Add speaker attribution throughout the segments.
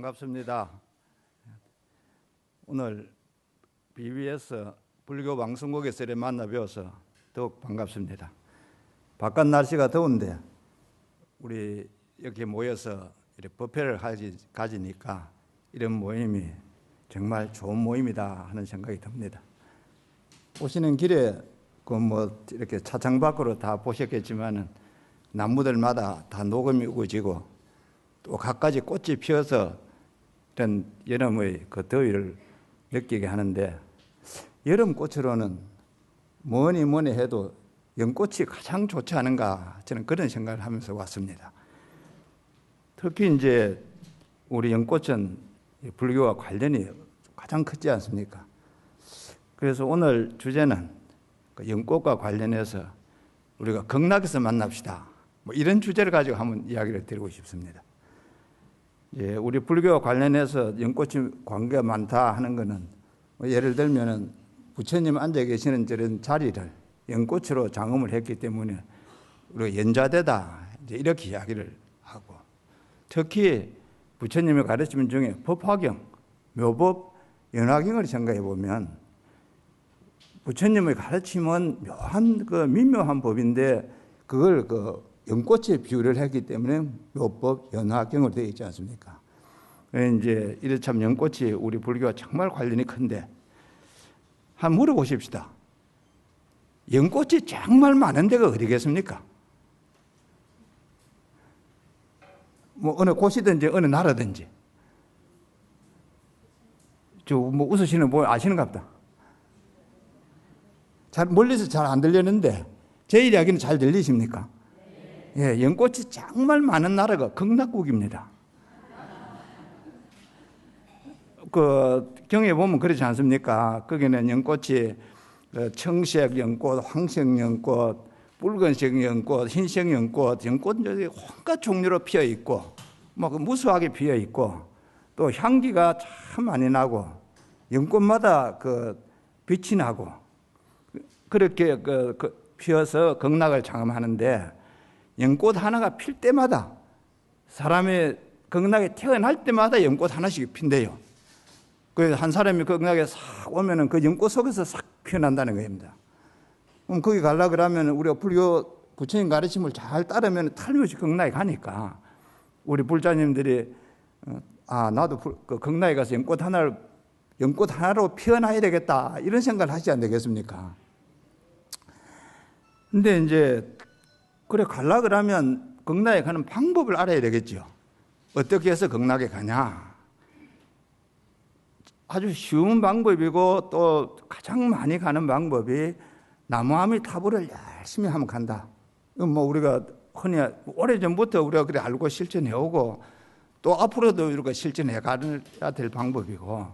Speaker 1: 반갑습니다. 오늘 BBS 불교 방송국에서 이렇게 만나 뵈어서 더욱 반갑습니다. 바깥 날씨가 더운데 우리 이렇게 모여서 이렇게 법회를 가지니까 이런 모임이 정말 좋은 모임이다 하는 생각이 듭니다. 오시는 길에 이렇게 차창 밖으로 다 보셨겠지만은 나무들마다 다 녹음이 우거지고 또 갖가지 꽃이 피어서 이런 여름의 그 더위를 느끼게 하는데, 여름꽃으로는 뭐니 해도 연꽃이 가장 좋지 않은가, 저는 그런 생각을 하면서 왔습니다. 특히 이제 우리 연꽃은 불교와 관련이 가장 크지 않습니까? 그래서 오늘 주제는 연꽃과 관련해서 우리가 극락에서 만납시다, 이런 주제를 가지고 한번 이야기를 드리고 싶습니다. 우리 불교와 관련해서 연꽃이 관계가 많다 하는 것은 예를 들면은 부처님 앉아 계시는 저런 자리를 연꽃으로 장엄을 했기 때문에 우리가 연좌대다 이렇게 이야기를 하고, 특히 부처님의 가르침 중에 법화경, 묘법, 연화경을 생각해 보면 부처님의 가르침은 묘한 미묘한 법인데 그걸 연꽃에 비유를 했기 때문에 묘법, 연화경으로 되어 있지 않습니까? 이제 이래참 연꽃이 우리 불교와 정말 관련이 큰데 한번 물어보십시다. 연꽃이 정말 많은 데가 어디겠습니까? 어느 곳이든지 어느 나라든지. 웃으시는 분 아시는갑다. 잘 멀리서 잘 안 들리는데 제 이야기는 잘 들리십니까? 예, 연꽃이 정말 많은 나라가 극락국입니다. 경에 보면 그렇지 않습니까? 거기는 연꽃이 청색 연꽃, 황색 연꽃, 붉은색 연꽃, 흰색 연꽃, 연꽃이 온갖 종류로 피어 있고, 무수하게 피어 있고, 또 향기가 참 많이 나고, 연꽃마다 빛이 나고, 그렇게 피어서 극락을 장엄하는데, 연꽃 하나가 필 때마다, 사람의 극락에 태어날 때마다 연꽃 하나씩 핀대요. 그래서 한 사람이 극락에 싹 오면은 그 연꽃 속에서 싹 피어난다는 겁니다. 그럼 거기 가려고 그러면 우리가 불교 부처님 가르침을 잘 따르면 틀림없이 극락에 가니까 우리 불자님들이 나도 극락에 가서 연꽃 하나로 피어나야 되겠다, 이런 생각을 하시지 않겠습니까? 근데 이제 그래 가려고 그러면 극락에 가는 방법을 알아야 되겠죠. 어떻게 해서 극락에 가냐? 아주 쉬운 방법이고 또 가장 많이 가는 방법이 나무아미타불을 열심히 하면 간다. 우리가 흔히 오래전부터 우리가 그래 알고 실천해 오고 또 앞으로도 이렇게 실천해 가야 될 방법이고,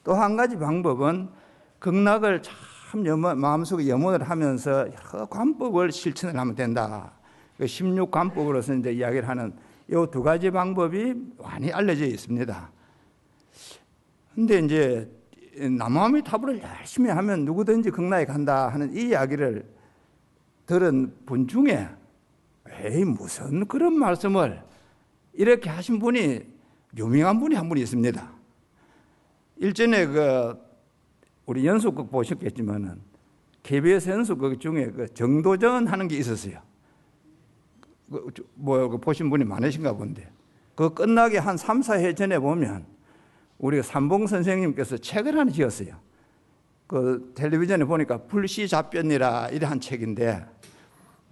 Speaker 1: 또 한 가지 방법은 극락을 참 마음속에 염원을 하면서 여러 관법을 실천을 하면 된다. 16관법으로서 이제 이야기를 하는 이 두 가지 방법이 많이 알려져 있습니다. 근데 이제 나무아미타불을 열심히 하면 누구든지 극락에 간다 하는 이 이야기를 들은 분 중에 무슨 그런 말씀을 이렇게 하신 분이, 유명한 분이 한 분 있습니다. 일전에 우리 연속극 보셨겠지만은 KBS 연속극 중에 정도전 하는 게 있었어요. 보신 분이 많으신가 본데, 끝나기 한 3, 4회 전에 보면 우리가 삼봉 선생님께서 책을 하나 지었어요. 텔레비전에 보니까 불시잡변이라 이런 책인데,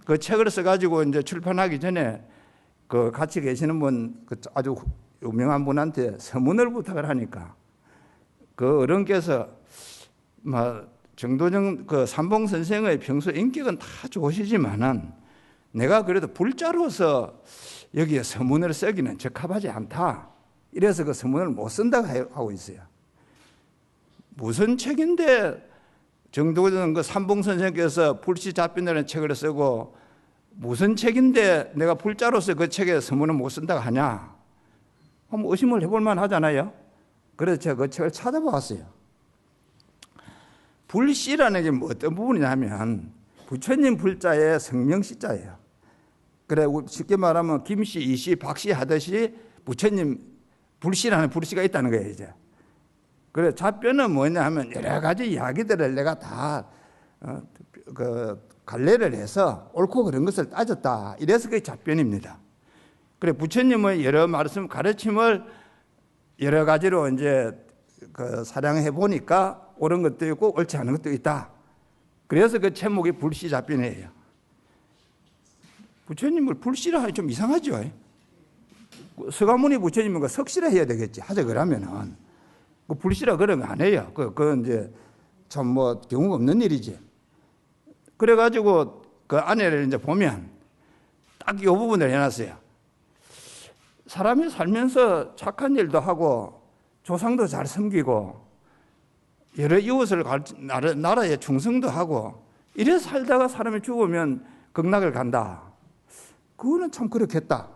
Speaker 1: 그 책을 써가지고 이제 출판하기 전에 같이 계시는 분, 아주 유명한 분한테 서문을 부탁을 하니까 어른께서 정도정 삼봉 선생의 평소 인격은 다 좋으시지만은 내가 그래도 불자로서 여기에 서문을 쓰기는 적합하지 않다. 이래서 서문을 못 쓴다고 하고 있어요. 무슨 책인데 정도정 삼봉 선생께서 불시잡변이라는 책을 쓰고, 무슨 책인데 내가 불자로서 그 책에 서문을 못 쓴다고 하냐? 한번 의심을 해볼 만 하잖아요. 그래서 제가 그 책을 찾아봤어요. 불시라는 게 어떤 부분이냐면 부처님 불자의 성명시자예요. 그래 쉽게 말하면 김씨, 이씨, 박씨 하듯이 부처님 불씨라는 불씨가 있다는 거예요, 이제. 그래, 답변은 뭐냐 하면 여러 가지 이야기들을 내가 다 갈래를 해서 옳고 그런 것을 따졌다. 이래서 그게 답변입니다. 그래, 부처님의 여러 말씀, 가르침을 여러 가지로 이제 사량해 보니까 옳은 것도 있고 옳지 않은 것도 있다. 그래서 그 제목이 불씨 답변이에요. 부처님을 불씨라 하기 좀 이상하죠. 서가모니 부처님은 석씨라 해야 되겠지. 하자 그러면은 그 불씨라 그러면 안 해요. 그건 이제 참 뭐 경우가 없는 일이지. 그래가지고 그 안에를 이제 보면 딱 이 부분을 해놨어요. 사람이 살면서 착한 일도 하고 조상도 잘 섬기고 여러 이웃을 나라에 충성도 하고 이래 살다가 사람이 죽으면 극락을 간다. 그거는 참 그렇겠다.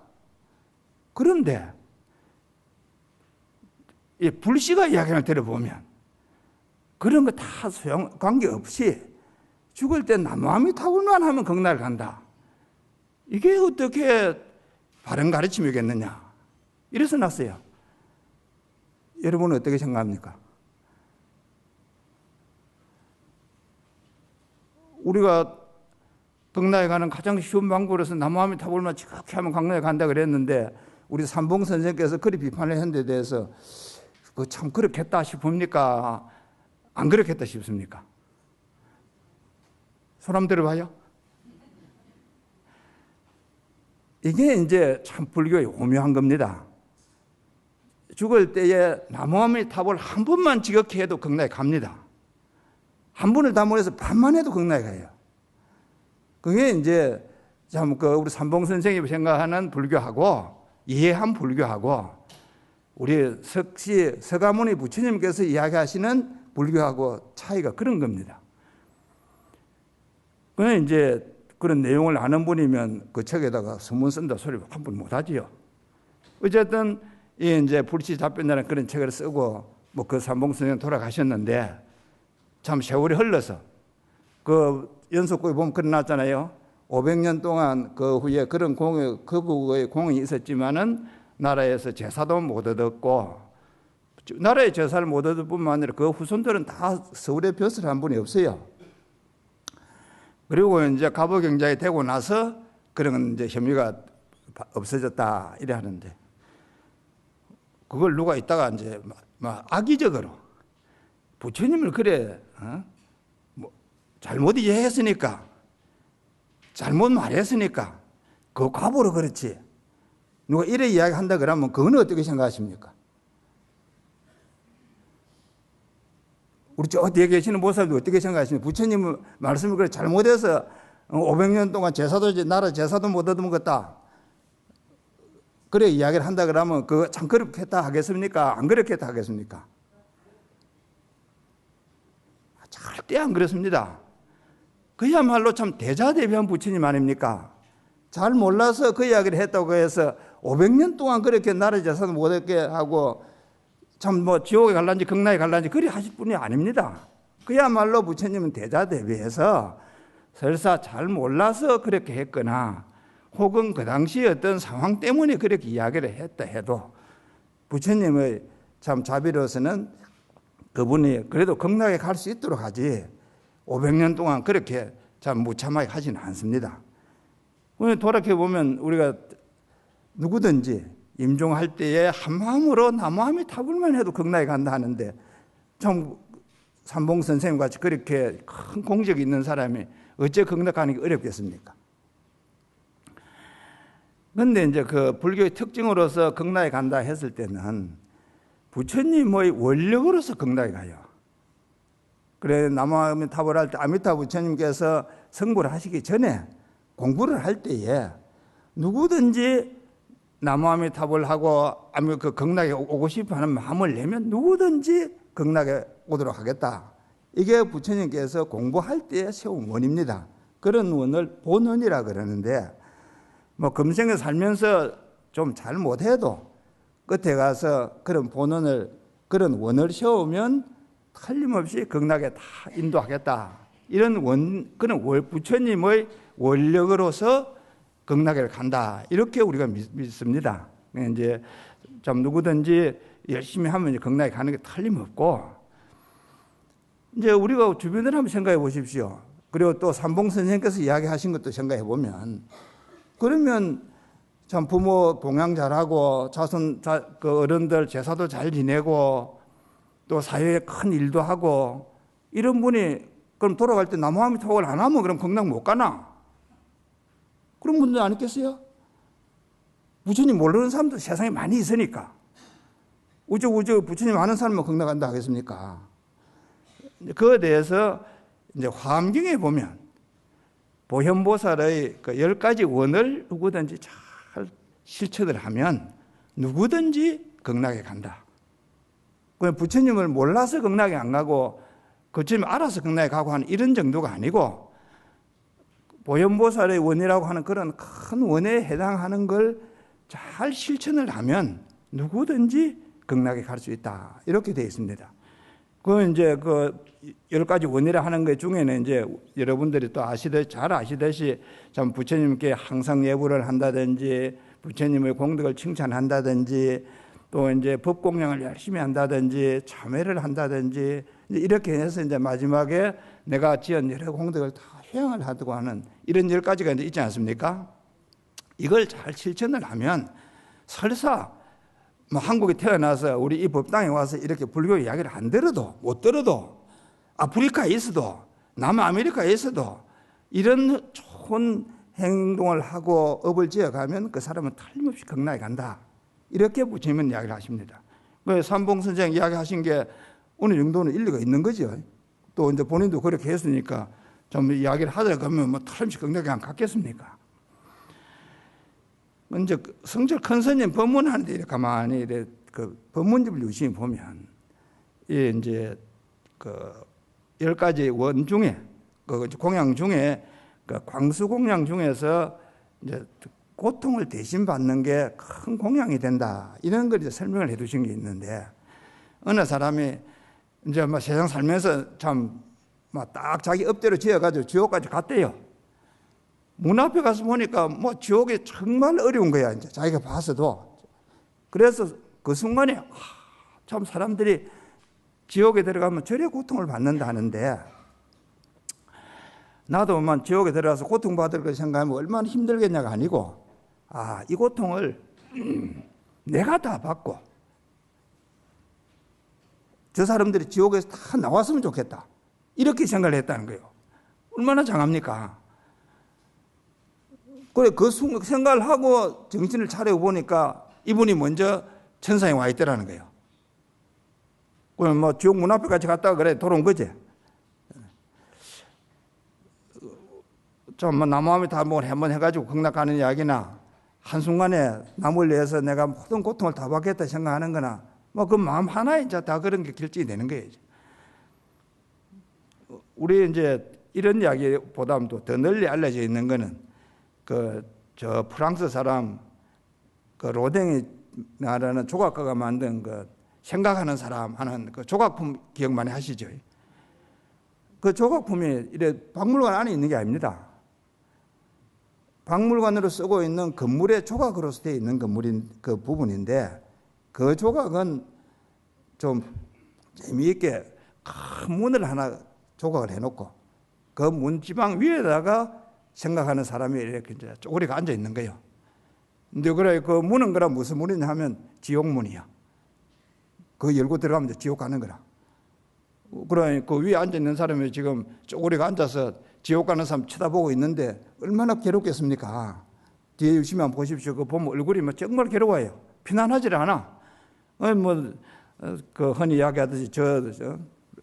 Speaker 1: 그런데 이 불씨가 이야기를 들어보면 그런 거 다 관계없이 죽을 때 나무아미타불만 하면 극락을 간다. 이게 어떻게 바른 가르침이겠느냐. 이래서 났어요. 여러분은 어떻게 생각합니까? 우리가 극락에 가는 가장 쉬운 방법으로서 나무아미타불만 지극히 하면 극락에 간다 그랬는데 우리 삼봉 선생께서 그리 비판을 했는 데 대해서 참 그렇겠다 싶습니까? 안 그렇겠다 싶습니까? 손 한번 들어봐요. 이게 이제 참 불교의 오묘한 겁니다. 죽을 때에 나무아미타불 한 번만 지극히 해도 극락에 갑니다. 한 번을 다 못해서 반만 해도 극락에 가요. 그게 이제 참 우리 삼봉 선생님이 생각하는 불교하고 이해한 불교하고 우리 서가모니 부처님께서 이야기하시는 불교하고 차이가 그런 겁니다. 그냥 이제 그런 내용을 아는 분이면 그 책에다가 선문 쓴다 소리 한 번 못하지요. 어쨌든 이제 불씨 답변이라는 그런 책을 쓰고 뭐 그 삼봉 선생 돌아가셨는데 참 세월이 흘러서 그 연속곡에 보면 그런 났잖아요. 500년 동안 그 후에 그런 거부의 공이 있었지만은 나라에서 제사도 못 얻었고 나라의 제사를 못 얻을 뿐만 아니라 그 후손들은 다 서울에 벼슬 한 분이 없어요. 그리고 이제 갑오경작이 되고 나서 그런 이제 혐의가 없어졌다 이래 하는데 그걸 누가 있다가 이제 막 악의적으로 부처님을 그래 뭐 잘못 이해했으니까 잘못 말했으니까 그 과보로 그렇지 누가 이래 이야기한다 그러면 그거는 어떻게 생각하십니까? 우리 저 뒤에 계시는 보살도 어떻게 생각하십니까? 부처님 말씀을 그래 잘못해서 500년 동안 나라 제사도 못 얻어먹었다. 그래 이야기를 한다 그러면 그거 참 그렇겠다 하겠습니까? 안 그렇겠다 하겠습니까? 절대 안 그렇습니다. 그야말로 참 대자대비한 부처님 아닙니까? 잘 몰라서 그 이야기를 했다고 해서 500년 동안 그렇게 나라 제사도 못 얻게 하고 참 뭐 지옥에 갈란지 극락에 갈란지 그리 하실 분이 아닙니다. 그야말로 부처님은 대자대비해서 설사 잘 몰라서 그렇게 했거나 혹은 그 당시 어떤 상황 때문에 그렇게 이야기를 했다 해도 부처님의 참 자비로서는 그분이 그래도 극락에 갈 수 있도록 하지 500년 동안 그렇게 참 무참하게 하지는 않습니다. 오늘 돌이켜보면 우리가 누구든지 임종할 때에 한마음으로 나무아미타불만 해도 극락에 간다 하는데 참 삼봉 선생님 같이 그렇게 큰 공적이 있는 사람이 어째 극락 가는 게 어렵겠습니까? 그런데 이제 그 불교의 특징으로서 극락에 간다 했을 때는 부처님의 원력으로서 극락에 가요. 그래 나무아미타불 할 때 아미타 부처님께서 성불을 하시기 전에 공부를 할 때에 누구든지 나무아미타불 하고 그 극락에 오고 싶어 하는 마음을 내면 누구든지 극락에 오도록 하겠다. 이게 부처님께서 공부할 때 세운 원입니다. 그런 원을 본원이라 그러는데 뭐 금생에 살면서 좀 잘못해도 끝에 가서 그런 본원을 그런 원을 세우면 틀림없이 극락에 다 인도하겠다. 이런 그런 부처님의 원력으로서 극락에 간다. 이렇게 우리가 믿습니다. 이제 좀 누구든지 열심히 하면 이제 극락에 가는 게 틀림없고, 이제 우리가 주변을 한번 생각해 보십시오. 그리고 또 삼봉 선생님께서 이야기하신 것도 생각해 보면, 그러면 참 부모 봉양 잘하고 그 어른들 제사도 잘 지내고 또 사회에 큰 일도 하고 이런 분이 그럼 돌아갈 때 나무아미 토학을 안 하면 그럼 극락 못 가나? 그런 분들 안 있겠어요? 부처님 모르는 사람도 세상에 많이 있으니까. 우적 부처님 아는 사람만 극락 간다 하겠습니까? 그에 대해서 이제 화엄경에 보면 보현보살의 그 10가지 원을 누구든지 잘 실천을 하면 누구든지 극락에 간다. 그냥 부처님을 몰라서 극락에 안 가고 부처님 알아서 극락에 가고 하는 이런 정도가 아니고, 보현보살의 원이라고 하는 그런 큰 원에 해당하는 걸 잘 실천을 하면 누구든지 극락에 갈 수 있다. 이렇게 되어 있습니다. 그 이제 그 10가지 원이라 하는 것 중에는 이제 여러분들이 또 잘 아시듯이 참 부처님께 항상 예불을 한다든지 부처님의 공덕을 칭찬한다든지 또 이제 법공양을 열심히 한다든지 참회를 한다든지 이렇게 해서 이제 마지막에 내가 지은 여러 공덕을 다 회양을 하고 하는 이런 10가지가 이제 있지 않습니까? 이걸 잘 실천을 하면 설사 뭐 한국에 태어나서 우리 이 법당에 와서 이렇게 불교 이야기를 안 들어도 못 들어도 아프리카에 있어도 남아메리카에 있어도 이런 좋은 행동을 하고 업을 지어가면 그 사람은 틀림없이 극락에 간다. 이렇게 부처님은 이야기를 하십니다. 삼봉 선생 이야기하신 게 어느 정도는 일리가 있는 거죠. 또 이제 본인도 그렇게 했으니까 좀 이야기를 하다 가면 뭐 틀림없이 극락에 안 갔겠습니까? 이제 성철 큰 스님 법문하는데 이렇게 가만히 이렇게 그 법문집을 유심히 보면 이 이제 그 10가지 원 중에 그 공양 중에 그 광수 공양 중에서 이제 고통을 대신 받는 게 큰 공양이 된다. 이런 걸 이제 설명을 해 두신 게 있는데, 어느 사람이 이제 뭐 세상 살면서 참 막 딱 자기 업대로 지어가지고 지옥까지 갔대요. 문 앞에 가서 보니까 뭐 지옥이 정말 어려운 거야, 이제 자기가 봐서도. 그래서 그 순간에 참 사람들이 지옥에 들어가면 저래 고통을 받는다 하는데, 나도 지옥에 들어가서 고통받을 걸 생각하면 얼마나 힘들겠냐가 아니고, 이 고통을 내가 다 받고 저 사람들이 지옥에서 다 나왔으면 좋겠다. 이렇게 생각을 했다는 거예요. 얼마나 장합니까? 그래, 그 생각을 하고 정신을 차려 보니까 이분이 먼저 천상에 와 있더라는 거예요. 그럼 뭐 지옥 문 앞에 같이 갔다가 그래 돌아온 거지. 좀 나무아미 다목을 한번 해가지고 극락 가는 이야기나 한순간에 남을 위해서 내가 모든 고통을 다 받겠다 생각하는 거나 뭐 그 마음 하나에 이제 다 그런 게 결정이 되는 거예요. 우리 이제 이런 이야기보다는 더 널리 알려져 있는 거는 저 프랑스 사람 그 로댕이 나라는 조각가가 만든 그 생각하는 사람 하는 그 조각품 기억 많이 하시죠? 그 조각품이 이래 박물관 안에 있는 게 아닙니다. 박물관으로 쓰고 있는 건물의 조각으로서 되어 있는 건물인 그 부분인데, 그 조각은 좀 재미있게 큰 문을 하나 조각을 해놓고 그 문지방 위에다가 생각하는 사람이 이렇게 이제 쪼그리가 앉아 있는 거예요. 근데 그래, 그 문은 그럼 무슨 문이냐 하면 지옥문이야. 그 열고 들어가면 이제 지옥 가는 거라. 그래, 그 위에 앉아 있는 사람이 지금 쪼그리가 앉아서 지옥 가는 사람 쳐다보고 있는데 얼마나 괴롭겠습니까? 뒤에 유심히 한번 보십시오. 그 보면 얼굴이 정말 괴로워요. 편안하지 않아. 그 흔히 이야기하듯이 저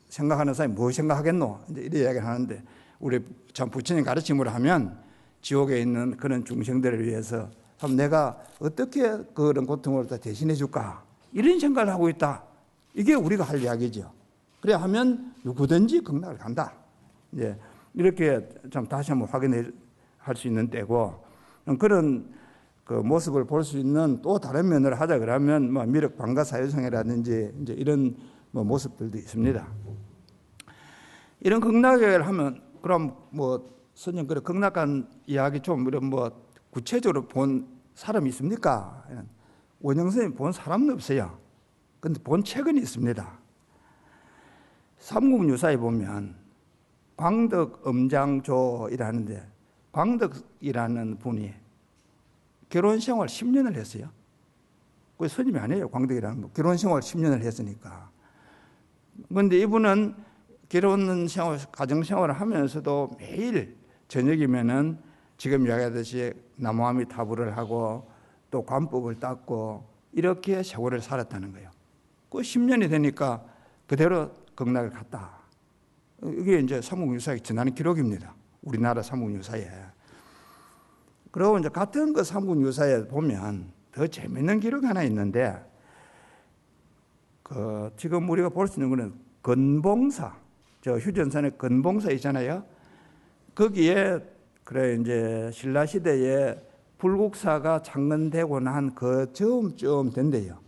Speaker 1: 생각하는 사람이 뭐 생각하겠노? 이제 이런 이야기를 하는데, 우리 참 부처님 가르침으로 하면 지옥에 있는 그런 중생들을 위해서 내가 어떻게 그런 고통을 다 대신해 줄까? 이런 생각을 하고 있다. 이게 우리가 할 이야기죠. 그래 하면 누구든지 극락을 간다. 이제 이렇게 참 다시 한번 확인할 수 있는 때고, 그런 그 모습을 볼 수 있는 또 다른 면을 하자 그러면 미륵 방가 사유성이라든지 이제 이런 모습들도 있습니다. 이런 극락을 하면 그럼 선생 그래 극락한 이야기 좀 이런 구체적으로 본 사람이 있습니까? 원영선이 본 사람은 없어요. 근데 본 책은 있습니다. 삼국유사에 보면 광덕 음장조이라는데, 광덕이라는 분이 결혼 생활 10년을 했어요. 그 스님이 아니에요. 광덕이라는 분. 결혼 생활 10년을 했으니까. 그런데 이분은 결혼 생활, 가정 생활을 하면서도 매일 저녁이면은 지금 이야기하듯이 나무아미 타불을 하고 또 관법을 닦고 이렇게 세월을 살았다는 거예요. 그 10년이 되니까 그대로 극락을 갔다. 이게 이제 삼국유사에 전하는 기록입니다. 우리나라 삼국유사에. 그리고 이제 같은 그 삼국유사에 보면 더 재밌는 기록이 하나 있는데, 지금 우리가 볼 수 있는 거는 건봉사, 저 휴전선에 건봉사 있잖아요. 거기에 그래 이제 신라 시대에 불국사가 창건되고 난 그 즈음쯤 된대요.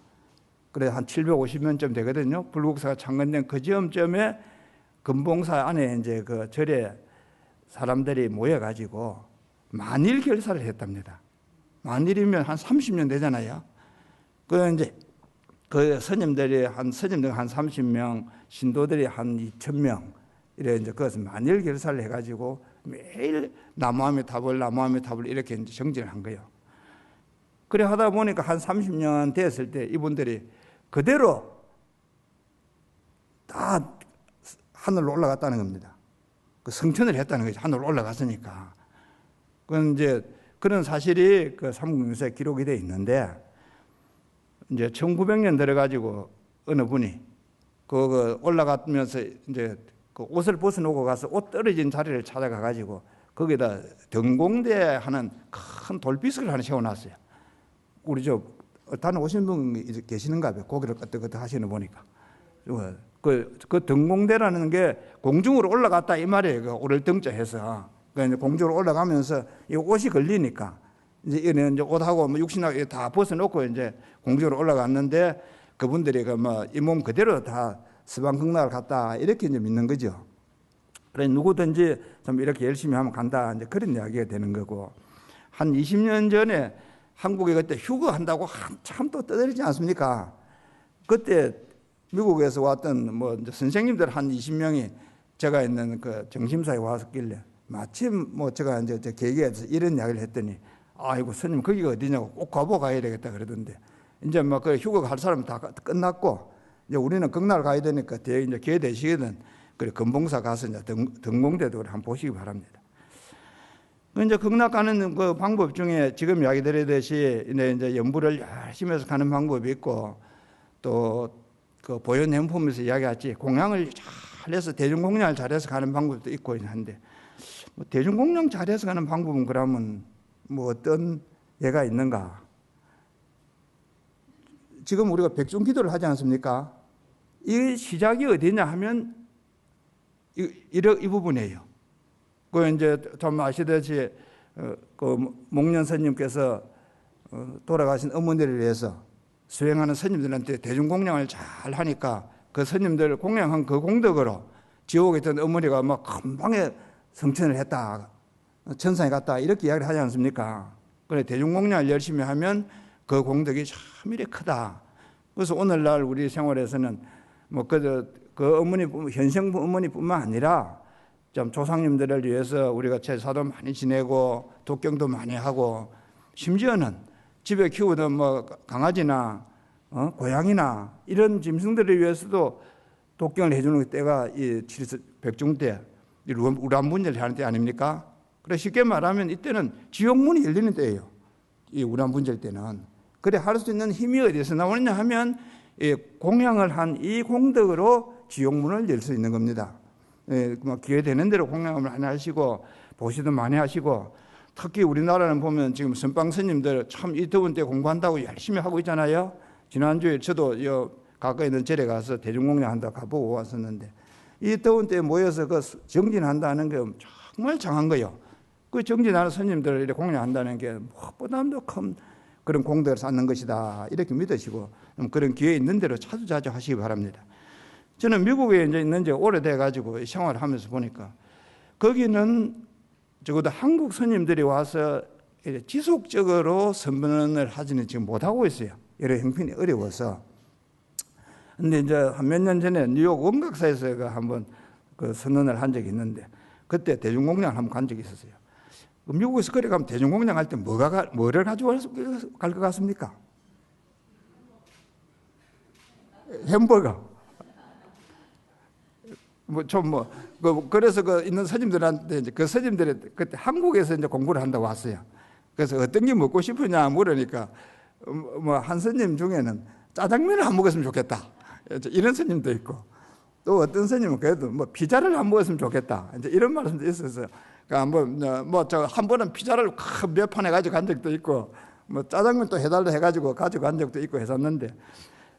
Speaker 1: 그래 한 750년쯤 되거든요. 불국사가 창건된 그 즈음쯤에 건봉사 안에 이제 그 절에 사람들이 모여가지고 만일 결사를 했답니다. 만일이면 한 30년 되잖아요. 그 이제 그 스님들 한 30명, 신도들이 한 2,000명 이래 이제 그것을 만일 결사를 해가지고 매일 나무아미 탑을 이렇게 이제 정진을 한 거예요. 그래 하다 보니까 한 30년 됐을 때 이분들이 그대로 다 하늘로 올라갔다는 겁니다. 그 성천을 했다는 거죠. 하늘로 올라갔으니까. 그건 이제 그런 사실이 그 삼국유사에 기록이 되어 있는데, 이제 1900년 들어가지고 어느 분이 그 올라가면서 이제 그 옷을 벗어놓고 가서 옷 떨어진 자리를 찾아가가지고 거기다 등공대 하는 큰 돌비석을 하나 세워놨어요. 우리 저 다른 오신 분 계시는가 봐요. 고개를 끄덕끄덕 하시는 보니까. 그 등공대라는 게 공중으로 올라갔다 이 말이에요. 그 오를 등자해서. 그러니까 공중으로 올라가면서 이 옷이 걸리니까 이제 옷하고 뭐 육신하고 다 벗어놓고 이제 공중으로 올라갔는데, 그분들이 이 몸 그대로 다 서방극락을 갔다 이렇게 이제 믿는 거죠. 그래 누구든지 좀 이렇게 열심히 하면 간다 이제 그런 이야기가 되는 거고, 한 20년 전에 한국에 그때 휴거 한다고 한참 또 떠들지 않습니까? 그때 미국에서 왔던 뭐 선생님들 한 20명이 제가 있는 그 정심사에 왔었길래 마침 뭐 제가 이제 계기에서 이런 이야기를 했더니, 아이고 스님 거기가 어디냐고 꼭 가보고 가야 되겠다 그러던데, 이제 뭐 그 휴거 갈 사람 다 끝났고 이제 우리는 극락을 가야 되니까 이제 기회 되시거든. 그래 건봉사 가서 이제 등공대도 한번 보시기 바랍니다. 이제 극락 가는 그 방법 중에 지금 이야기 드리듯이 이제 연부를 열심히 해서 가는 방법이 있고, 또 그 보현행품에서 이야기했지 공양을 잘해서 대중공양을 잘해서 가는 방법도 있고 한데, 뭐 대중공양 잘해서 가는 방법은 그러면 뭐 어떤 예가 있는가? 지금 우리가 백중기도를 하지 않습니까? 이 시작이 어디냐 하면 이 부분이에요. 그 이제 좀 아시듯이 그 목련 스님께서 돌아가신 어머니를 위해서 수행하는 스님들한테 대중공양을 잘 하니까 그 스님들 공양한 그 공덕으로 지옥에 있던 어머니가 막 금방에 성천을 했다, 천상에 갔다 이렇게 이야기를 하지 않습니까? 그래 대중공양을 열심히 하면 그 공덕이 참 이래 크다. 그래서 오늘날 우리 생활에서는 뭐 그 어머니, 현생 어머니뿐만 아니라 좀 조상님들을 위해서 우리가 제사도 많이 지내고 독경도 많이 하고, 심지어는 집에 키우던 뭐 강아지나 고양이나 이런 짐승들을 위해서도 독경을 해주는 때가 이 백중 때, 우란분절 하는 때 아닙니까? 그래 쉽게 말하면 이때는 지옥문이 열리는 때예요. 이 우란분절 때는. 그래 할 수 있는 힘이 어디서 나오느냐 하면 이 공양을 한 이 공덕으로 지옥문을 열 수 있는 겁니다. 기회 되는 대로 공양을 많이 하시고 보시도 많이 하시고, 특히 우리나라는 보면 지금 선방 스님들 참 이 더운 때 공부한다고 열심히 하고 있잖아요. 지난주에 저도 가까이 있는 절에 가서 대중공양 한다고 가보고 왔었는데, 이 더운 때 모여서 그 정진한다는 게 정말 장한 거예요. 그 정진하는 스님들을 이렇게 공양한다는 게 무엇보다도 큰 그런 공덕을 쌓는 것이다 이렇게 믿으시고, 그런 기회 있는 대로 자주 하시기 바랍니다. 저는 미국에 이제 있는 지 오래돼 가지고 생활을 하면서 보니까 거기는 적어도 한국 스님들이 와서 지속적으로 선언을 하지는 지금 못하고 있어요. 여러 형편이 어려워서. 근데 이제 한 몇 년 전에 뉴욕 원각사에서 한번 그 선언을 한 적이 있는데, 그때 대중공양을 한번 간 적이 있었어요. 미국에서 거리 가면 대중공양 할 때 뭐를 가지고 갈 것 같습니까? 햄버거. 그래서 있는 스님들한테 이제 그 스님들이 그때 한국에서 이제 공부를 한다고 왔어요. 그래서 어떤 게 먹고 싶으냐 물으니까 한 스님 중에는 짜장면을 안 먹었으면 좋겠다. 이런 스님도 있고, 또 어떤 스님은 그래도 피자를 안 먹었으면 좋겠다. 이제 이런 말씀도 있어서 한 번은 피자를 몇 판 해가지고 간 적도 있고, 짜장면 또 해달라 해가지고 가지고 간 적도 있고 했었는데,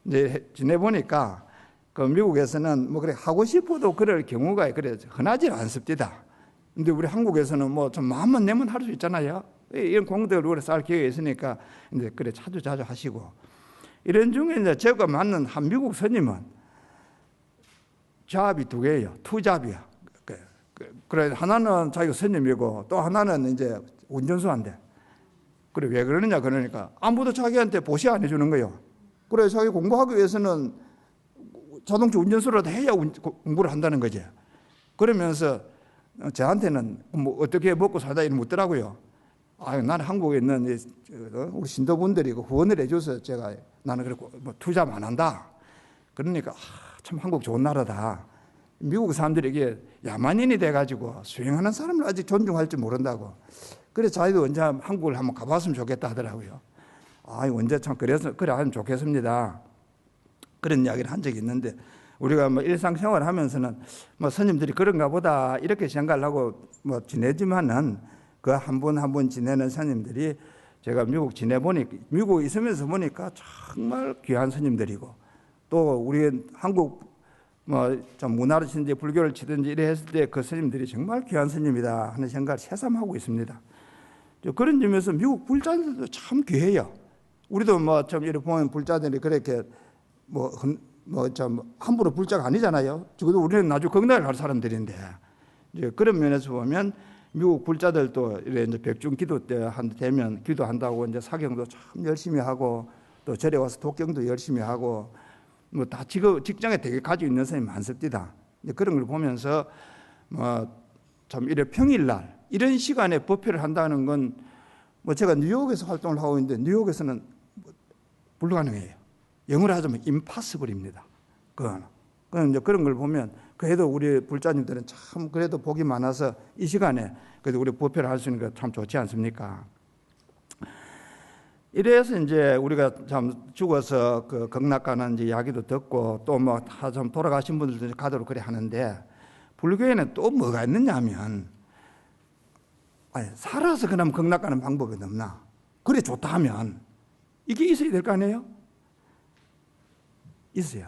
Speaker 1: 이제 지내보니까 그 미국에서는 그래 하고 싶어도 그럴 경우가 그래 흔하지 않습니다. 근데 우리 한국에서는 좀 마음만 내면 할 수 있잖아요. 이런 공덕을 우리 쌓을 기회가 있으니까 이제 그래 자주 하시고. 이런 중에 이제 제가 만난 한 미국 스님은 잡이 두 개예요. 투잡이야. 그래 하나는 자기가 스님이고 또 하나는 이제 운전수한테. 그래 왜 그러느냐 그러니까 아무도 자기한테 보시 안 해주는 거예요. 그래 자기 공부하기 위해서는 자동차 운전수라도 해야 공부를 한다는 거지. 그러면서 저한테는 어떻게 먹고 살다 이런 묻더라고요. 나는 한국에 있는 우리 신도분들이 후원을 해줘서 나는 그렇고 투잡 안 한다. 그러니까 참 한국 좋은 나라다. 미국 사람들이 이게 야만인이 돼가지고 수행하는 사람을 아직 존중할 줄 모른다고. 그래서 자기도 언제 한국을 한번 가봤으면 좋겠다 하더라고요. 언제 참 그래서 그래 하면 좋겠습니다. 그런 이야기를 한 적이 있는데, 우리가 일상생활 하면서는 스님들이 그런가 보다 이렇게 생각을 하고 지내지만은 그 한 분 한 분 지내는 스님들이 제가 미국에 있으면서 보니까 정말 귀한 스님들이고, 또 우리 한국 좀 문화를 치든지 불교를 치든지 이래 했을 때 그 스님들이 정말 귀한 스님이다 하는 생각을 새삼하고 있습니다. 그런 점에서 미국 불자들도 참 귀해요. 우리도 좀 이렇게 보면 불자들이 그렇게 좀 함부로 불자가 아니잖아요. 적어도 우리는 나중에 건강을 할 사람들인데, 이제 그런 면에서 보면 미국 불자들도 이제 백중 기도 때 되면 기도한다고 이제 사경도 참 열심히 하고, 또 절에 와서 독경도 열심히 하고, 다 직장에 되게 가지고 있는 사람이 많습니다. 그런 걸 보면서 참 이래 평일날 이런 시간에 법회를 한다는 건 제가 뉴욕에서 활동을 하고 있는데 뉴욕에서는 불가능해요. 영어로 하자면 impossible입니다. 그건 이제 그런 걸 보면 그래도 우리 불자님들은 참 그래도 복이 많아서 이 시간에 그래도 우리 법회를 할 수 있는 게 참 좋지 않습니까? 이래서 이제 우리가 참 죽어서 그 극락 가는 이야기도 듣고 또 다 좀 돌아가신 분들도 가도록 그래 하는데, 불교에는 또 뭐가 있느냐 하면 살아서 그럼 극락 가는 방법이 없나? 그래 좋다 하면 이게 있어야 될 거 아니에요? 있어요.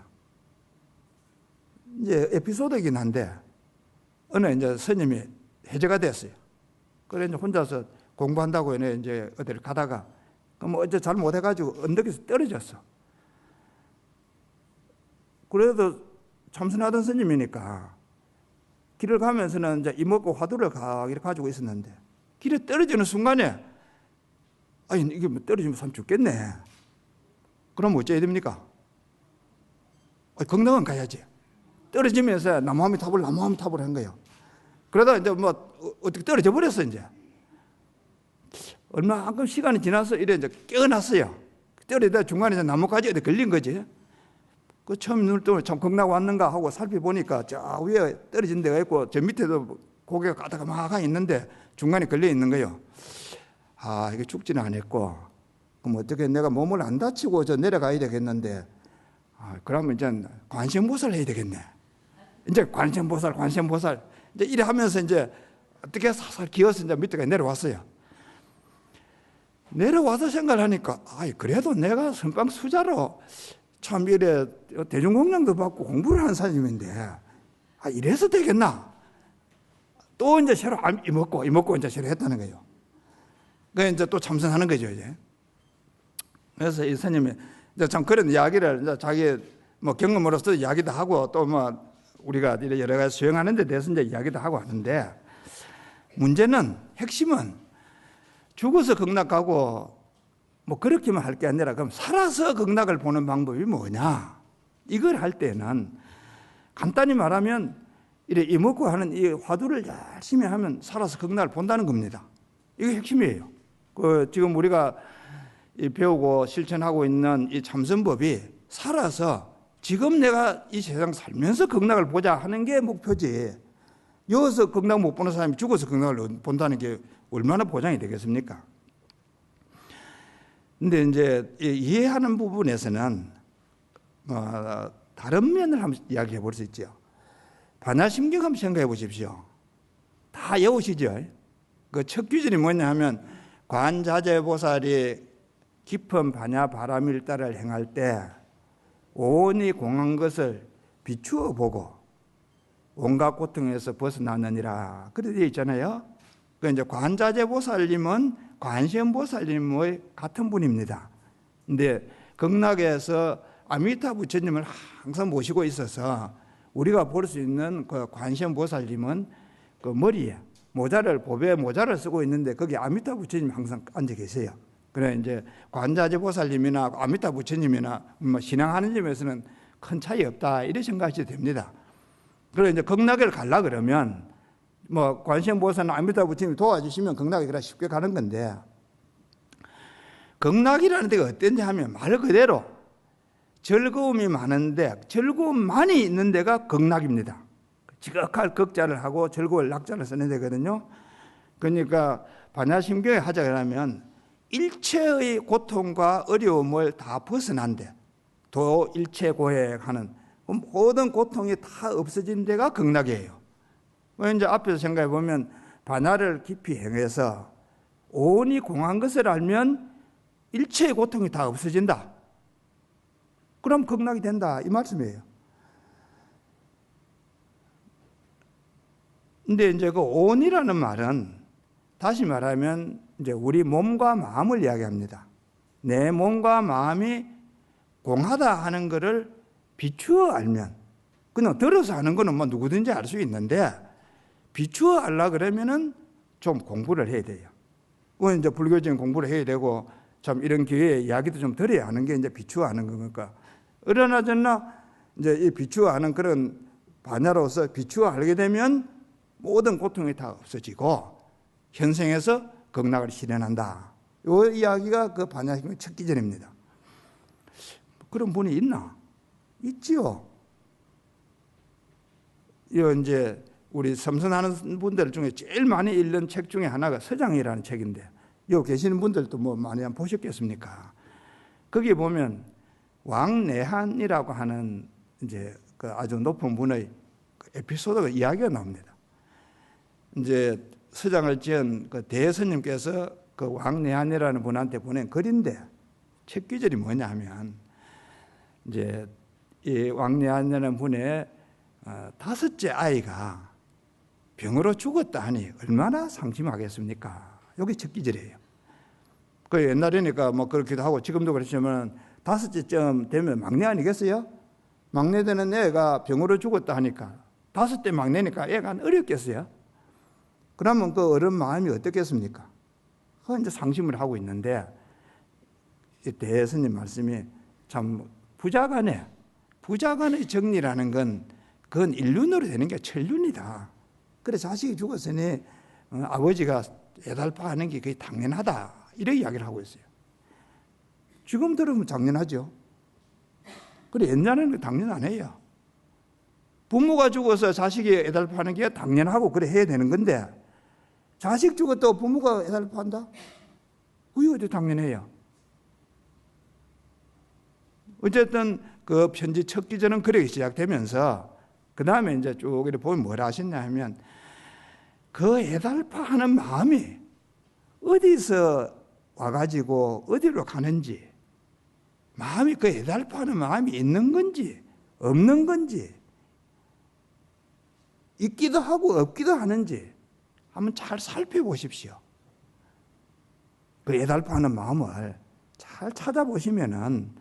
Speaker 1: 이제 에피소드이긴 한데, 어느 이제 스님이 해제가 됐어요. 그래 이제 혼자서 공부한다고 이제 어디를 가다가 어째 잘 못해가지고 언덕에서 떨어졌어. 그래도 참선하던 스님이니까 길을 가면서는 이제 이목구 화두를 이렇게 가지고 있었는데, 길에 떨어지는 순간에 이게 떨어지면 사람 죽겠네. 그럼 어째야 됩니까? 건강은 가야지. 떨어지면서 나무아미타불 한 거예요. 그러다 이제 어떻게 떨어져 버렸어. 이제 얼마만큼 시간이 지나서 이제 깨어났어요. 떨어지다 중간에 나무까지 걸린 거지. 그 처음 눈을 뜨면 참 겁나고 왔는가 하고 살펴보니까 저 위에 떨어진 데가 있고 저 밑에도 고개가 가다가 있는데 중간에 걸려 있는 거예요. 이게 죽지는 않았고, 그럼 어떻게 내가 몸을 안 다치고 저 내려가야 되겠는데, 그러면 이제 관세음보살 해야 되겠네. 이제 관세음보살 이제 이래 하면서 이제 어떻게 살살 기어서 이제 밑에까지 내려왔어요. 내려와서 생각을 하니까 그래도 내가 선방 수자로 참 이래 대중공양도 받고 공부를 하는 사람인데 이래서 되겠나? 또 이제 새로 이먹고 이제 새로 했다는 거예요. 그래서 이제 또 참선하는 거죠, 이제. 그래서 이 스님이 이제 참 그런 이야기를 이제 자기 경험으로서 이야기도 하고 또 우리가 여러 가지 수행하는 데 대해서 이제 이야기도 하고 하는데, 문제는 핵심은 죽어서 극락 가고 뭐 그렇게만 할 게 아니라 그럼 살아서 극락을 보는 방법이 뭐냐? 이걸 할 때는 간단히 말하면 이래 이먹고 하는 이 화두를 열심히 하면 살아서 극락을 본다는 겁니다. 이게 핵심이에요. 지금 우리가 배우고 실천하고 있는 이 참선법이 살아서 지금 내가 이 세상 살면서 극락을 보자 하는 게 목표지. 여기서 극락 못 보는 사람이 죽어서 극락을 본다는 게 얼마나 보장이 되겠습니까? 근데 이제 이해하는 부분에서는 다른 면을 한번 이야기해 볼 수 있죠. 반야심경 한번 생각해 보십시오. 다 외우시죠? 그 첫 규절이 뭐냐 하면 관자재보살이 깊은 반야 바람일다를 행할 때 온이 공한 것을 비추어 보고 온갖 고통에서 벗어나느니라. 그렇게 되어 있잖아요. 그 이제 관자재보살님은 관세음보살님의 같은 분입니다. 근데 극락에서 아미타 부처님을 항상 모시고 있어서 우리가 볼 수 있는 그 관세음보살님은 그 머리에 보배에 모자를 쓰고 있는데 거기 아미타 부처님이 항상 앉아 계세요. 그래 이제 관자재보살님이나 아미타 부처님이나 뭐 신앙하는 점에서는 큰 차이 없다 이렇게 생각하셔도 됩니다. 그래 이제 극락을 가려 그러면 뭐 관세음보살이나 아미타 부처님이 도와주시면 극락에 그래 쉽게 가는 건데 극락이라는 데가 어떤지 하면 말 그대로 즐거움이 많은데 즐거움만이 있는 데가 극락입니다. 지극할 극자를 하고 즐거울 낙자를 쓰는 데거든요. 그러니까 반야심경에 하자 그러면 일체의 고통과 어려움을 다 벗어난 데 도일체고해하는 모든 고통이 다 없어진 데가 극락이에요. 이제 앞에서 생각해 보면 반야를 깊이 행해서 온이 공한 것을 알면 일체의 고통이 다 없어진다. 그럼 극락이 된다 이 말씀이에요. 근데 이제 그 온이라는 말은 다시 말하면 이제 우리 몸과 마음을 이야기합니다. 내 몸과 마음이 공하다 하는 것을 비추어 알면 그냥 들어서 하는 거는 뭐 누구든지 알 수 있는데 비추어 알라 그러면은 좀 공부를 해야 돼요. 그건 이제 불교적인 공부를 해야 되고 참 이런 기회에 이야기도 좀 들어야 하는 게 이제 비추어 하는 거니까. 그러나 이제 이 비추어 하는 그런 반야로서 비추어 알게 되면 모든 고통이 다 없어지고 현생에서 극락을 실현한다. 이 이야기가 그 반야심경 첫 기전입니다. 그런 분이 있나? 있지요. 이제 우리 섬선하는 분들 중에 제일 많이 읽는 책 중에 하나가 서장이라는 책인데 여기 계시는 분들도 뭐 많이 안 보셨겠습니까? 거기 보면 왕내한이라고 하는 이제 그 아주 높은 분의 에피소드가 이야기가 나옵니다. 이제 서장을 지은 그 대스님께서 그 왕내한이라는 분한테 보낸 글인데 책 귀절이 뭐냐 하면 이제 이 왕내한이라는 분의 5째 아이가 병으로 죽었다 하니 얼마나 상심하겠습니까? 여기 첫 귀절이에요. 그 옛날이니까 뭐 그렇기도 하고 지금도 그렇지만 5째쯤 되면 막내 아니겠어요? 막내 되는 애가 병으로 죽었다 하니까 5대 막내니까 애가 어렵겠어요? 그러면 그 어른 마음이 어떻겠습니까? 그 이제 상심을 하고 있는데 이 대스님 말씀이 참 부자간의 정리라는 건 그건 일륜으로 되는 게 천륜이다. 그래 자식이 죽었으니 아버지가 애달파하는 게 그게 당연하다. 이렇게 이야기를 하고 있어요. 지금 들으면 당연하죠. 그래 옛날에는 당연 안 해요. 부모가 죽어서 자식이 애달파하는 게 당연하고 그래 해야 되는 건데 자식 죽었다고 부모가 애달파한다? 그게 어디 당연해요. 어쨌든 그 편지 첫 기전은 그렇게 시작되면서 그 다음에 이제 쭉 이렇게 보면 뭐라 하셨냐 하면 그 애달파하는 마음이 어디서 와가지고 어디로 가는지 마음이 그 애달파하는 마음이 있는 건지 없는 건지 있기도 하고 없기도 하는지 한번 잘 살펴보십시오. 그 애달파하는 마음을 잘 찾아보시면은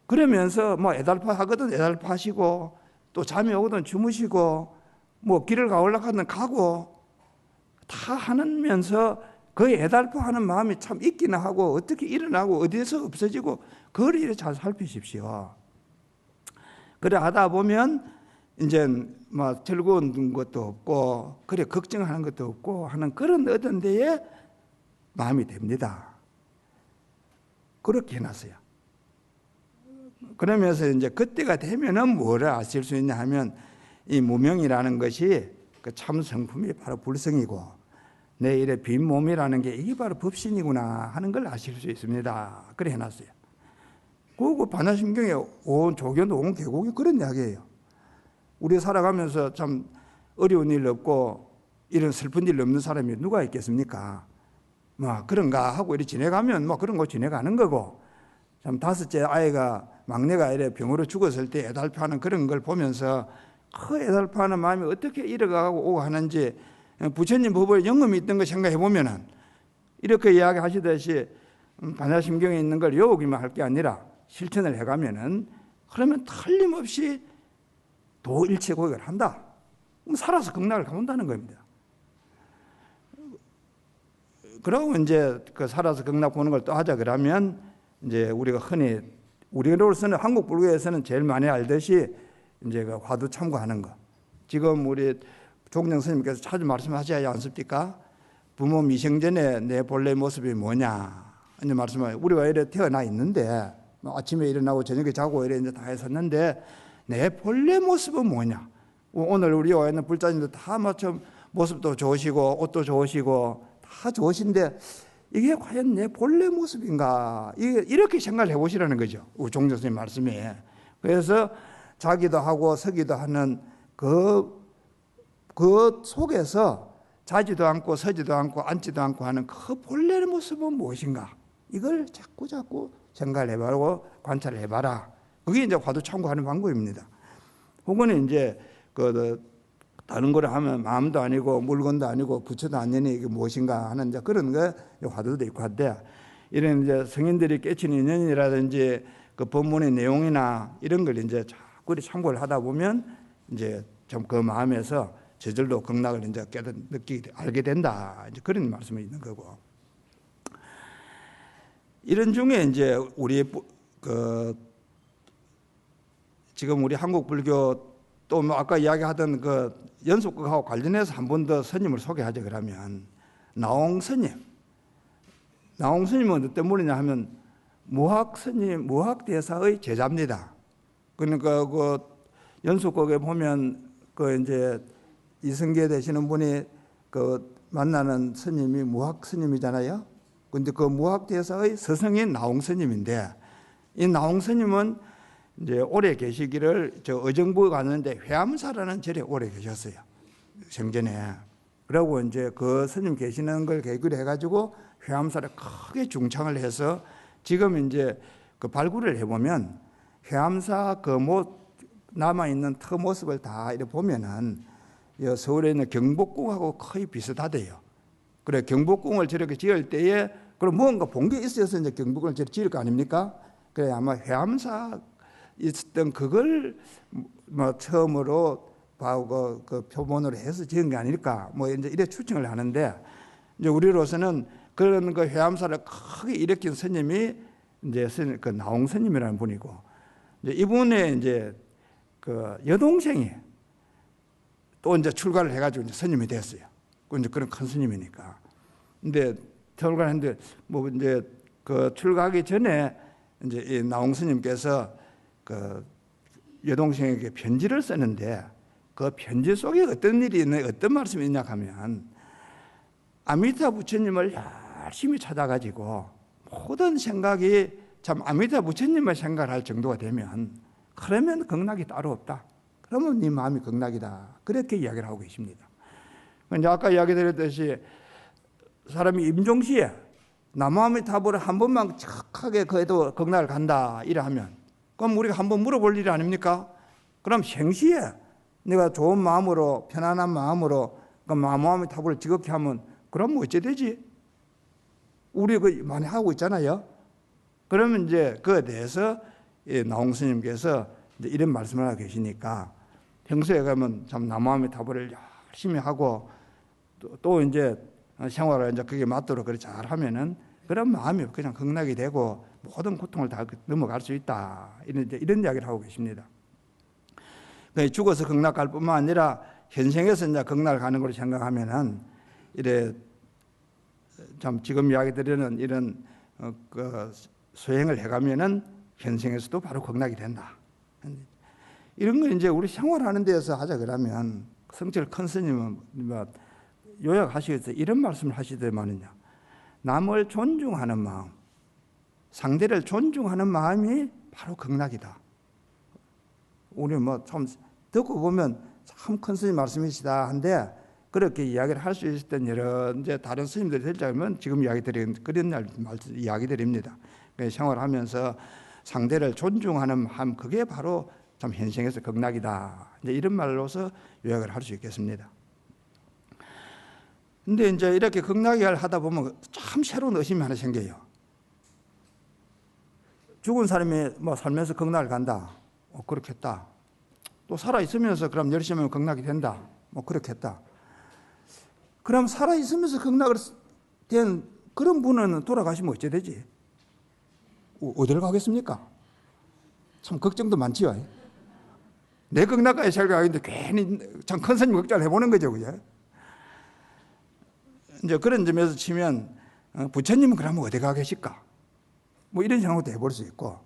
Speaker 1: 그러면서 뭐 애달파하거든 애달파하시고 또 잠이 오거든 주무시고 뭐 길을 가려고 하든 가고 다 하면서 그 애달파하는 마음이 참 있기는 하고 어떻게 일어나고 어디에서 없어지고 그걸 이렇게 잘 살피십시오. 그래 하다 보면 이제 막 즐거운 것도 없고 그래 걱정하는 것도 없고 하는 그런 어떤 데에 마음이 됩니다. 그렇게 해놨어요. 그러면서 이제 그때가 되면은 뭐를 아실 수 있냐 하면 이 무명이라는 것이 그 참 성품이 바로 불성이고 내 일의 빈 몸이라는 게 이게 바로 법신이구나 하는 걸 아실 수 있습니다. 그래 해놨어요. 그 반야심경에 온 조견도 온 계곡이 그런 이야기예요. 우리 살아가면서 참 어려운 일 없고 이런 슬픈 일 없는 사람이 누가 있겠습니까? 뭐 그런가 하고 이렇게 지내가면 뭐 그런 거 지내가는 거고 참 다섯째 아이가 막내가 이래 병으로 죽었을 때 애달파하는 그런 걸 보면서 그 애달파하는 마음이 어떻게 이래가고 오고 하는지 부처님 법에 영험이 있던 거 생각해 보면은 이렇게 이야기하시듯이 반야심경에 있는 걸 외우기만 할 게 아니라 실천을 해가면은 그러면 틀림없이 도일체고익을 한다. 그럼 살아서 극락을 가본다는 겁니다. 그러고 이제 그 살아서 극락 보는 걸 또 하자 그러면 이제 우리가 흔히 우리로서는 한국 불교에서는 제일 많이 알듯이 이제 그 화두 참고하는 거. 지금 우리 종정 스님께서 자주 말씀하셔야 않습니까? 부모 미생전에 내 본래 모습이 뭐냐 이제 말씀하세요. 우리가 이래 태어나 있는데 아침에 일어나고 저녁에 자고 이래 이제 다 했었는데 내 본래 모습은 뭐냐? 오늘 우리 와 있는 불자님들 다 마침 모습도 좋으시고 옷도 좋으시고 다 좋으신데 이게 과연 내 본래 모습인가? 이렇게 생각을 해보시라는 거죠. 우리 종정 스님 말씀에. 그래서 자기도 하고 서기도 하는 그 속에서 자지도 않고 서지도 않고 앉지도 않고 하는 그 본래의 모습은 무엇인가? 이걸 자꾸 생각을 해보고 관찰을 해봐라. 그게 이제 화두 참고하는 방법입니다. 혹은 이제 다른 거를 하면 마음도 아니고 물건도 아니고 부처도 아니니 이게 무엇인가 하는 이제 그런 거 화두도 있고 한데 이런 이제 성인들이 깨치는 인연이라든지 그 법문의 내용이나 이런 걸 이제 자꾸 참고를 하다 보면 이제 좀 그 마음에서 저절로 극락을 이제 알게 된다. 이제 그런 말씀이 있는 거고. 이런 중에 이제 지금 우리 한국 불교 또 뭐 아까 이야기하던 그 연속극하고 관련해서 한 번 더 스님을 소개하자 그러면 나홍 스님. 나홍 스님은 어떤 분이냐 하면 무학 스님, 무학 대사의 제자입니다. 그러니까 그 연속극에 보면 그 이제 이승계 되시는 분이 그 만나는 스님이 무학 스님이잖아요. 근데 그 무학 대사의 스승인 나홍 스님인데 이 나홍 스님은 이제 오래 계시기를 저 의정부에 갔는데 회암사라는 절에 오래 계셨어요. 생전에. 그리고 이제 그 스님 계시는 걸 계기로 해가지고 회암사를 크게 중창을 해서 지금 이제 그 발굴을 해보면 회암사 그 남아있는 터 모습을 다 이렇게 보면은 서울에 있는 경복궁하고 거의 비슷하대요. 그래 경복궁을 저렇게 지을 때에 그럼 뭔가 본 게 있어서 이제 경복궁을 저렇게 지을 거 아닙니까? 그래 아마 회암사 있었던 그걸 뭐 처음으로 봐고 그 표본으로 해서 지은 게 아닐까 뭐 이제 이래 추정을 하는데 이제 우리로서는 그런 그 회암사를 크게 일으킨 스님이 이제 그 나홍 스님이라는 분이고 이제 이분의 이제 그 여동생이 또 이제 출가를 해가지고 이제 스님이 됐어요. 그 이제 그런 큰 스님이니까. 근데 출가를 했는데 뭐 이제 그 출가하기 전에 이제 이 나홍 스님께서 그 여동생에게 편지를 쓰는데 그 편지 속에 어떤 일이 있는 어떤 말씀이 있냐 하면 아미타 부처님을 열심히 찾아가지고 모든 생각이 참 아미타 부처님을 생각할 정도가 되면 그러면 극락이 따로 없다. 그러면 네 마음이 극락이다. 그렇게 이야기를 하고 계십니다. 이제 아까 이야기 드렸듯이 사람이 임종시에 남아미타불을 한 번만 착하게 그래도 극락을 간다 이래 하면 그럼 우리가 한번 물어볼 일이 아닙니까? 그럼 생시에 내가 좋은 마음으로 편안한 마음으로 그 남아미타불을 지극히 하면 그럼 뭐 어째 되지? 우리 그 많이 하고 있잖아요. 그러면 이제 그에 대해서 나홍 스님께서 이제 이런 말씀을 하고 계시니까 평소에 가면 참 남아미타불을 열심히 하고 또 이제 생활을 이제 그게 맞도록 그렇게 잘 하면은 그런 마음이 그냥 극락이 되고 모든 고통을 다 넘어갈 수 있다. 이런 이야기를 하고 계십니다. 죽어서 극락 갈 뿐만 아니라 현생에서 이제 극락을 가는 걸로 생각하면은 이래 참 지금 이야기 드리는 이런 그 수행을 해가면은 현생에서도 바로 극락이 된다. 이런 걸 이제 우리 생활하는 데서 하자 그러면 성철 큰 스님은 뭐 요약하시겠어요. 이런 말씀을 하시더만은요. 남을 존중하는 마음, 상대를 존중하는 마음이 바로 극락이다. 우리 뭐 참 듣고 보면 참 큰 스님 말씀이시다 한데 그렇게 이야기를 할 수 있을 땐 여러 이제 다른 스님들이 들자면 지금 이야기 드린 그런 이야기 드립니다. 생활하면서 상대를 존중하는 마음 그게 바로 참 현생에서 극락이다. 이제 이런 말로서 요약을 할 수 있겠습니다. 근데 이제 이렇게 극락을 하다 보면 참 새로운 의심이 하나 생겨요. 죽은 사람이 뭐 살면서 극락을 간다. 그렇겠다. 또 살아 있으면서 그럼 열심히 하면 극락이 된다. 그렇겠다. 그럼 살아 있으면서 극락을 된 그런 분은 돌아가시면 어찌 되지? 어디를 가겠습니까? 참 걱정도 많지요. 내 극락까지 생각하는데 괜히 참 큰 스님 걱정을 해보는 거죠, 그죠? 이제 그런 점에서 치면 부처님은 그러면 어디 가 계실까? 뭐 이런 생각도 해볼 수 있고,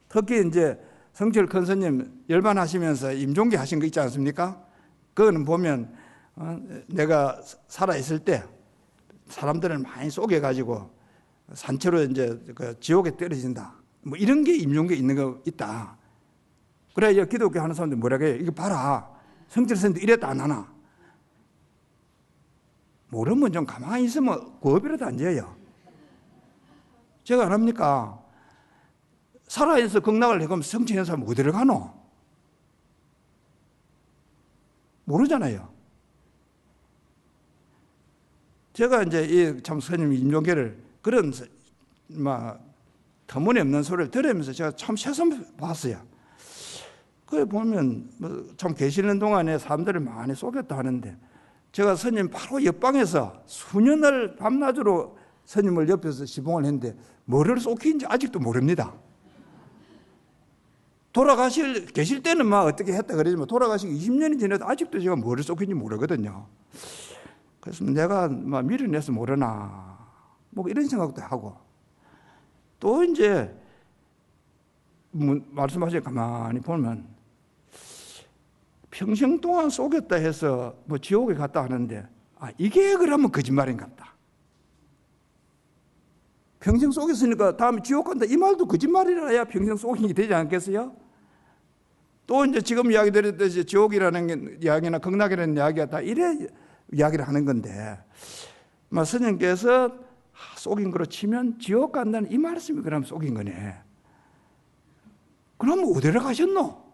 Speaker 1: 특히 이제 성철 큰 스님 열반하시면서 임종기 하신 거 있지 않습니까? 그거는 보면 내가 살아 있을 때 사람들을 많이 속여가지고 산채로 이제 그 지옥에 떨어진다. 뭐 이런 게 임종기에 있는 거 있다. 그래 기독교 하는 사람들 뭐라고 해요? 이거 봐라. 성철 스님도 이랬다 안 하나? 모르면 좀 가만히 있으면 구업이라도 앉아요. 제가 안 합니까? 살아있어 극락을 해가면 성취한 사람 어디를 가노? 모르잖아요. 제가 이제 이 참 스님 임종계를 그런 막 터무니없는 소리를 들으면서 제가 참 새삼 봤어요. 그래 보면 참 계시는 동안에 사람들을 많이 속였다 하는데 제가 스님 바로 옆방에서 수년을 밤낮으로 스님을 옆에서 시봉을 했는데 뭐를 속인지 아직도 모릅니다. 계실 때는 막 어떻게 했다 그러지만 돌아가시고 20년이 지나도 아직도 제가 뭐를 속인지 모르거든요. 그래서 내가 막 밀어내서 모르나 뭐 이런 생각도 하고 또 이제 말씀하시니 가만히 보면 평생 동안 속였다 해서 뭐 지옥에 갔다 하는데 이게 그러면 거짓말인가 보다. 평생 속였으니까 다음에 지옥 간다 이 말도 거짓말이라야 평생 속인 게 되지 않겠어요? 또 이제 지금 이야기 드렸듯이 지옥이라는 이야기나 극락이라는 이야기가 다 이래 이야기를 하는 건데 스님께서 속인 거로 치면 지옥 간다는 이 말씀이 그럼 속인 거네. 그럼 어디로 가셨노?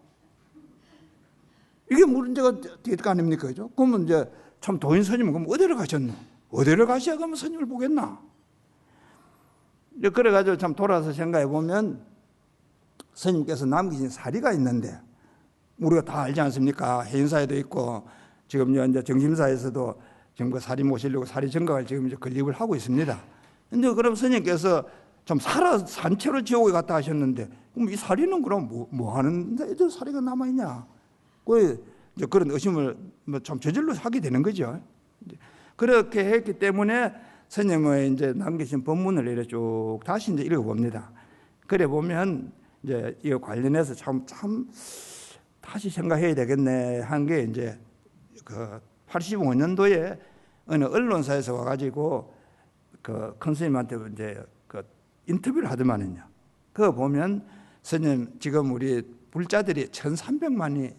Speaker 1: 이게 문제가 될 거 아닙니까? 그죠? 그러면 이제 참 도인 스님은 그럼 어디로 가셨노? 어디로 가셔야 그러면 스님을 보겠나? 그래가지고 참 돌아서 생각해 보면 스님께서 남기신 사리가 있는데 우리가 다 알지 않습니까? 해인사에도 있고 지금 이제 정심사에서도 지금 그 사리 모시려고 사리 정각을 지금 이제 건립을 하고 있습니다. 근데 그럼 스님께서 좀 산채로 지옥에 갔다 하셨는데 그럼 이 사리는 그럼 뭐 하는데 애들 사리가 남아있냐? 이제 그런 의심을 좀 저절로 하게 되는 거죠. 그렇게 했기 때문에 스님의 이제 남기신 법문을 이렇게 쭉 다시 이제 읽어봅니다. 그래 보면 이제 이 관련해서 참 다시 생각해야 되겠네 한 게 이제 그 85년도에 어느 언론사에서 와가지고 그 큰 스님한테 이제 그 인터뷰를 하더만은요. 그거 보면 스님 지금 우리 불자들이 1,300만이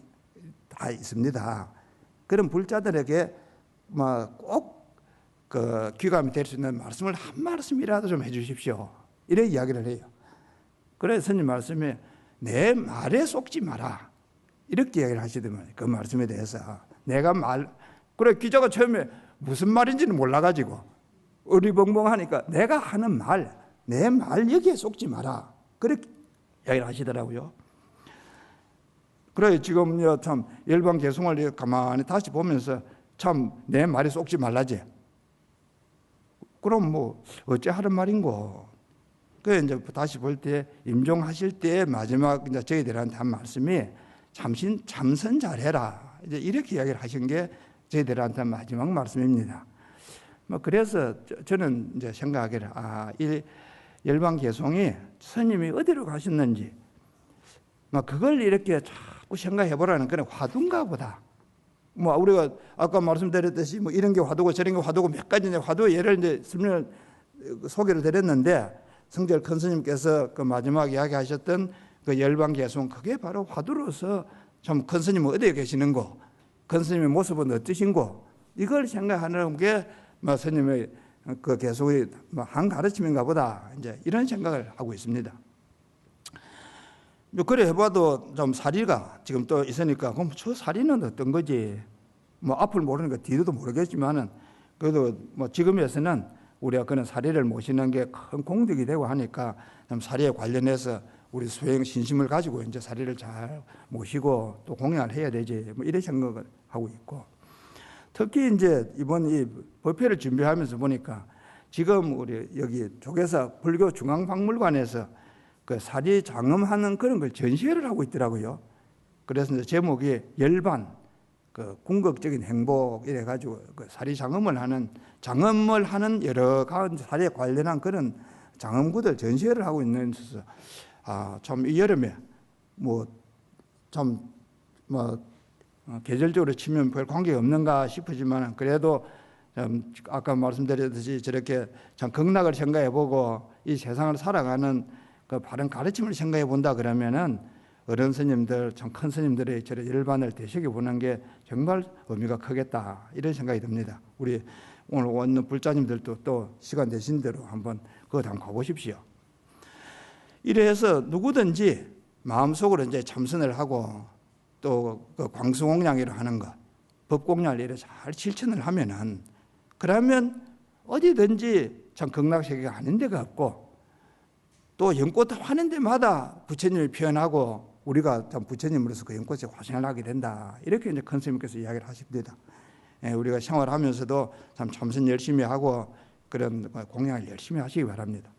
Speaker 1: 다 있습니다. 그런 불자들에게 꼭 그 귀감이 될 수 있는 말씀을 한 말씀이라도 좀 해주십시오. 이래 이야기를 해요. 그래서 스님 말씀에 내 말에 속지 마라. 이렇게 이야기를 하시더만 그 말씀에 대해서 그래 기자가 처음에 무슨 말인지는 몰라가지고 어리벙벙하니까 내가 하는 말, 내 말 여기에 속지 마라. 그렇게 이야기를 하시더라고요. 그래 지금 참 열방 개송을 가만히 다시 보면서 참 내 말에 속지 말라지. 그럼 뭐 어째 하는 말인고. 그 이제 다시 볼 때 임종하실 때 마지막 이제 저희들한테 한 말씀이 참선 잘해라. 이제 이렇게 이야기를 하신 게 저희들한테 마지막 말씀입니다. 뭐 그래서 저는 이제 생각하기를 이 열방 개송이 스님이 어디로 가셨는지 막 그걸 이렇게 자꾸 생각해 보라는 그런 화두인가 보다. 뭐 우리가 아까 말씀드렸듯이 뭐 이런 게 화두고 저런 게 화두고 몇 가지 이제 화두 예를 이제 설명을 소개를 드렸는데 성절 큰 스님께서 그 마지막 이야기하셨던 그 열방 개송 그게 바로 화두로서 참 큰 스님은 어디에 계시는고 큰 스님의 모습은 어떠신고 이걸 생각하는 게 뭐 스님의 그 개송의 한 가르침인가 보다 이제 이런 생각을 하고 있습니다. 그래 해봐도 좀 사리가 지금 또 있으니까 그럼 저 사리는 어떤 거지? 뭐 앞을 모르니까 뒤도 모르겠지만은 그래도 뭐 지금에서는 우리가 그런 사리를 모시는 게 큰 공덕이 되고 하니까 좀 사리에 관련해서 우리 수행 신심을 가지고 이제 사리를 잘 모시고 또 공양을 해야 되지 뭐 이런 생각을 하고 있고 특히 이제 이번 이 법회를 준비하면서 보니까 지금 우리 여기 조계사 불교 중앙박물관에서 그 사리 장엄하는 그런 걸 전시회를 하고 있더라고요. 그래서 이제 제목이 열반 그 궁극적인 행복 이래 가지고 그 사리 장엄을 하는 여러 가지 사리에 관련한 그런 장엄구들 전시회를 하고 있는 데서 참 이 여름에 계절적으로 치면 별 관계가 없는가 싶으지만 그래도 아까 말씀드렸듯이 저렇게 참 극락을 생각해보고 이 세상을 살아가는 그 바른 가르침을 생각해 본다 그러면은 어른 스님들, 참 큰 스님들의 저런 열반을 되새겨 보는 게 정말 의미가 크겠다 이런 생각이 듭니다. 우리 오늘 오는 불자님들도 또 시간 되신 대로 한번 그거 한번 가보십시오. 이래서 누구든지 마음속으로 이제 참선을 하고 또 그 광수공양이라 하는 것, 법공양을 이렇게 잘 실천을 하면은 그러면 어디든지 참 극락세계가 아닌 데가 없고 또 연꽃 하는 데마다 부처님을 표현하고 우리가 참 부처님으로서 그 연꽃에 화생을 하게 된다. 이렇게 이제 큰 스님께서 이야기를 하십니다. 우리가 생활하면서도 참 참선 열심히 하고 그런 공양을 열심히 하시기 바랍니다.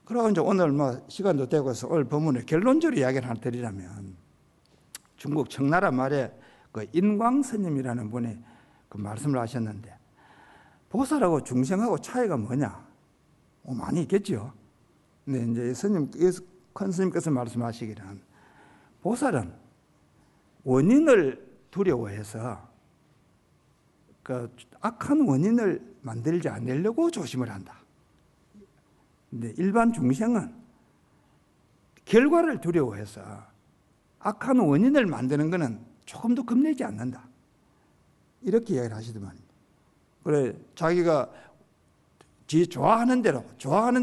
Speaker 1: 그리고 이제 오늘 시간도 되고 해서 오늘 본문을 결론적으로 이야기를 하나 드리자면 중국 청나라 말에 그 인광스님이라는 분이 그 말씀을 하셨는데 보살하고 중생하고 차이가 뭐냐? 많이 있겠죠. 근데 이제 큰 스님께서 말씀하시기는 보살은 원인을 두려워해서 그 악한 원인을 만들지 않으려고 조심을 한다. 근데 일반 중생은 결과를 두려워해서 악한 원인을 만드는 것은 조금도 겁내지 않는다. 이렇게 이야기를 하시더만. 그래 자기가 좋아하는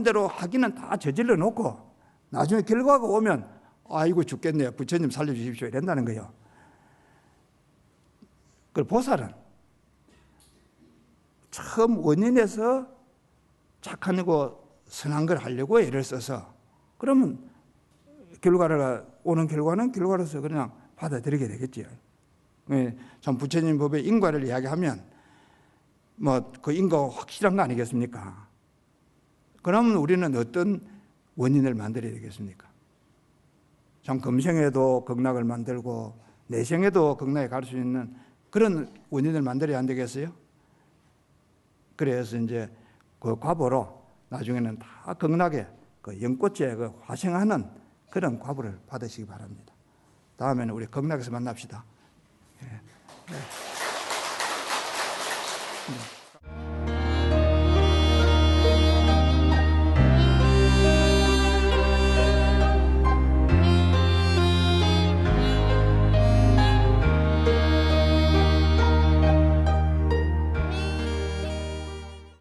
Speaker 1: 대로 하기는 다 저질러 놓고 나중에 결과가 오면 아이고 죽겠네요. 부처님 살려주십시오. 이런다는 거예요. 그 보살은 처음 원인에서 착한 거 선한 걸 하려고 애를 써서 그러면 오는 결과는 결과로서 그냥 받아들이게 되겠지요. 참 부처님 법의 인과를 이야기하면 그 인과가 확실한 거 아니겠습니까? 그러면 우리는 어떤 원인을 만들어야 되겠습니까? 참 금생에도 극락을 만들고 내생에도 극락에 갈 수 있는 그런 원인을 만들어야 안 되겠어요? 그래서 이제 그 과보로 나중에는 다 극락에 그 연꽃에 그 화생하는 그런 과보를 받으시기 바랍니다. 다음에는 우리 극락에서 만납시다. 예.